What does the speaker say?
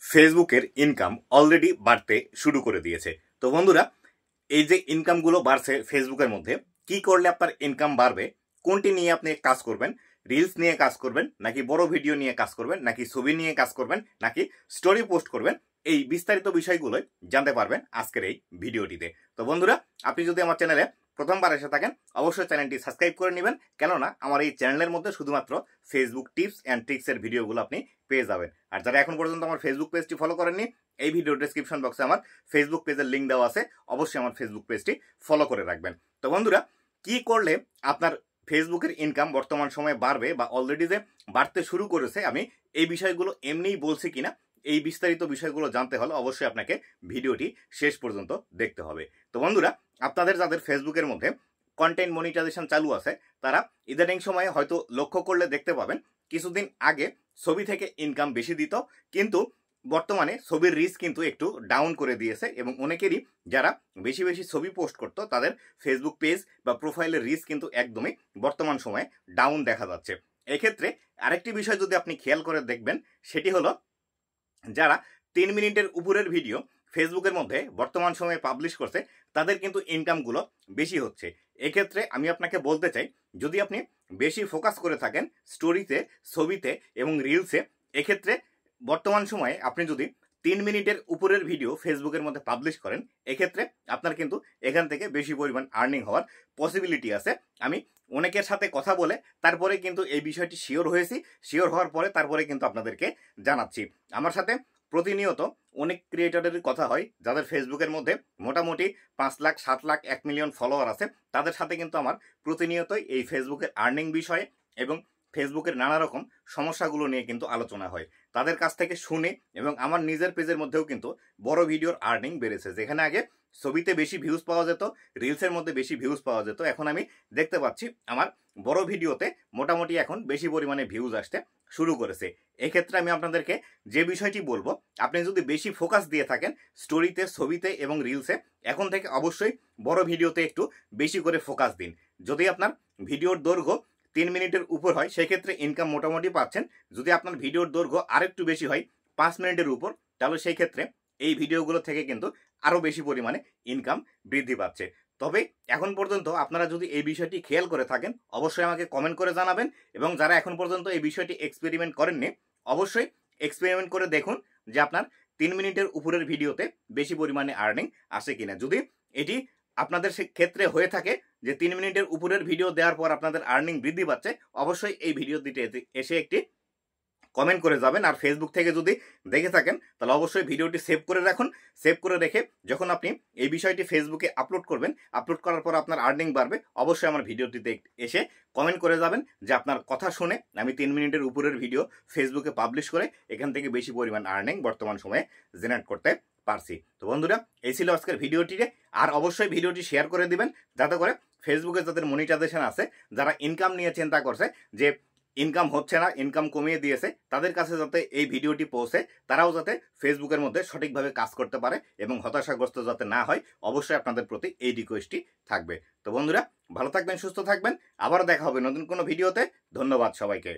ফেসবুকের income already বাড়তে শুরু করে দিয়েছে। তো বন্ধুরা, এই যে ইনকামগুলো বাড়ছে ফেসবুকের মধ্যে, কি করলে আপনার ইনকাম বাড়বে, কোনটি নিয়ে আপনি কাজ করবেন, রিলস নিয়ে কাজ করবেন নাকি বড় ভিডিও নিয়ে কাজ করবেন নাকি ছবি নিয়ে কাজ করবেন নাকি স্টোরি পোস্ট করবেন, এই বিস্তারিত বিষয়গুলোই জানতে পারবেন আজকের এই ভিডিওটিতে। তো বন্ধুরা, আপনি যদি আমার চ্যানেলে প্রথমবার এসে থাকেন অবশ্যই চ্যানেলটি সাবস্ক্রাইব করে নেবেন, কেননা আমার এই চ্যানেলের মধ্যে শুধুমাত্র ফেসবুক টিপস অ্যান্ড ট্রিক্সের ভিডিওগুলো আপনি পেয়ে যাবেন। আর যারা এখন পর্যন্ত আমার ফেসবুক পেজটি ফলো করেননি, এই ভিডিও ডেসক্রিপশন বক্সে আমার ফেসবুক পেজের লিঙ্ক দেওয়া আছে, অবশ্যই আমার ফেসবুক পেজটি ফলো করে রাখবেন। তো বন্ধুরা, কি করলে আপনার ফেসবুকের ইনকাম বর্তমান সময়ে বাড়বে বা অলরেডি যে বাড়তে শুরু করেছে, আমি এই বিষয়গুলো এমনিই বলছি কিনা, এই বিস্তারিত বিষয়গুলো জানতে হলে অবশ্যই আপনাকে ভিডিওটি শেষ পর্যন্ত দেখতে হবে। তো বন্ধুরা, আপনাদের যাদের ফেসবুকের মধ্যে কন্টেন্ট মনিটাইজেশন চালু আছে, তারা ইদানিং সময়ে হয়তো লক্ষ্য করলে দেখতে পাবেন কিছুদিন আগে ছবি থেকে ইনকাম বেশি দিত, কিন্তু বর্তমানে ছবির রিচ কিন্তু একটু ডাউন করে দিয়েছে এবং অনেকেরই যারা বেশি বেশি ছবি পোস্ট করত তাদের ফেসবুক পেজ বা প্রোফাইলের রিচ কিন্তু একদমই বর্তমান সময়ে ডাউন দেখা যাচ্ছে। এক্ষেত্রে আরেকটি বিষয় যদি আপনি খেয়াল করে দেখবেন, সেটি হলো যারা 3 মিনিটের উপরের ভিডিও ফেসবুকের মধ্যে বর্তমান সময়ে পাবলিশ করছে, তাদের কিন্তু ইনকামগুলো বেশি হচ্ছে। এক্ষেত্রে আমি আপনাকে বলতে চাই, যদি আপনি বেশি ফোকাস করে থাকেন স্টোরিতে, ছবিতে এবং রিলসে, এক্ষেত্রে বর্তমান সময়ে আপনি যদি 3 মিনিটের উপরের ভিডিও ফেসবুকের মধ্যে পাবলিশ করেন, এক্ষেত্রে আপনার কিন্তু এখান থেকে বেশি পরিমাণ আর্নিং হওয়ার পসিবিলিটি আছে। আমি অনেকের সাথে কথা বলে তারপরে কিন্তু এই বিষয়টি শিওর হয়েছি, শিওর হওয়ার পরে তারপরে কিন্তু আপনাদেরকে জানাচ্ছি। আমার সাথে প্রতিনিয়ত অনেক ক্রিয়েটরের কথা হয় যাদের ফেসবুকের মধ্যে মোটামুটি 5 লাখ, 7 লাখ, 1 মিলিয়ন ফলোয়ার আছে, তাদের সাথে কিন্তু আমার প্রতিনিয়তই এই ফেসবুকের আর্নিং বিষয়ে এবং ফেসবুকের নানা রকম সমস্যাগুলো নিয়ে কিন্তু আলোচনা হয়। তাদের কাছ থেকে শুনে এবং আমার নিজের পেজের মধ্যেও কিন্তু বড় ভিডিওর আর্নিং বেড়েছে। যেখানে আগে ছবিতে বেশি ভিউজ পাওয়া যেত, রিলসের মধ্যে বেশি ভিউজ পাওয়া যেত, এখন আমি দেখতে পাচ্ছি আমার বড় ভিডিওতে মোটামুটি এখন বেশি পরিমাণে ভিউজ আসতে শুরু করেছে। এক্ষেত্রে আমি আপনাদেরকে যে বিষয়টি বলবো, আপনি যদি বেশি ফোকাস দিয়ে থাকেন স্টোরিতে, ছবিতে এবং রিলসে, এখন থেকে অবশ্যই বড় ভিডিওতে একটু বেশি করে ফোকাস দিন। যদি আপনার ভিডিওর দৈর্ঘ্য 3 মিনিটের উপর হয়, সেক্ষেত্রে ইনকাম মোটামুটি পাচ্ছেন। যদি আপনার ভিডিওর দৈর্ঘ্য আরেকটু বেশি হয়, 5 মিনিটের উপর, তাহলে সেই ক্ষেত্রে এই ভিডিওগুলো থেকে কিন্তু আরও বেশি পরিমাণে ইনকাম বৃদ্ধি পাচ্ছে। তবে এখন পর্যন্ত আপনারা যদি এই বিষয়টি খেয়াল করে থাকেন, অবশ্যই আমাকে কমেন্ট করে জানাবেন, এবং যারা এখন পর্যন্ত এই বিষয়টি এক্সপেরিমেন্ট করেননি, অবশ্যই এক্সপেরিমেন্ট করে দেখুন যে আপনার 3 মিনিটের উপরের ভিডিওতে বেশি পরিমাণে আর্নিং আসে কিনা। যদি এটি আপনাদের ক্ষেত্রে হয়ে থাকে যে 3 মিনিটের উপরের ভিডিও দেওয়ার পর আপনাদের আর্নিং বৃদ্ধি পাচ্ছে, অবশ্যই এই ভিডিও দিতে এসে একটি কমেন্ট করে যাবেন। আর ফেসবুক থেকে যদি দেখে থাকেন তাহলে অবশ্যই ভিডিওটি সেভ করে রাখুন। সেভ করে রেখে যখন আপনি এই বিষয়টি ফেসবুকে আপলোড করবেন, আপলোড করার পর আপনার আর্নিং বাড়বে, অবশ্যই আমার ভিডিওটিতে এসে কমেন্ট করে যাবেন যে আপনার কথা শুনে আমি 3 মিনিটের উপরের ভিডিও ফেসবুকে পাবলিশ করে এখান থেকে বেশি পরিমাণ আর্নিং বর্তমান সময়ে জেনারেট করতে পারছি। তো বন্ধুরা, এই ছিল আজকের ভিডিওটিতে। আর অবশ্যই ভিডিওটি শেয়ার করে দিবেন, যাতে করে ফেসবুকে যাদের মনিটাইজেশন আছে, যারা ইনকাম নিয়ে চিন্তা করছে যে ইনকাম হচ্ছে না, ইনকাম কমিয়ে দিয়েছে, তাদের কাছে যাতে এই ভিডিওটি পৌঁছে, তারাও যাতে ফেসবুকের মধ্যে সঠিকভাবে কাজ করতে পারে এবং হতাশাগ্রস্ত যাতে না হয়, অবশ্যই আপনাদের প্রতি এই রিকোয়েস্টটি থাকবে। তো বন্ধুরা, ভালো থাকবেন, সুস্থ থাকবেন, আবার দেখা হবে নতুন কোনো ভিডিওতে। ধন্যবাদ সবাইকে।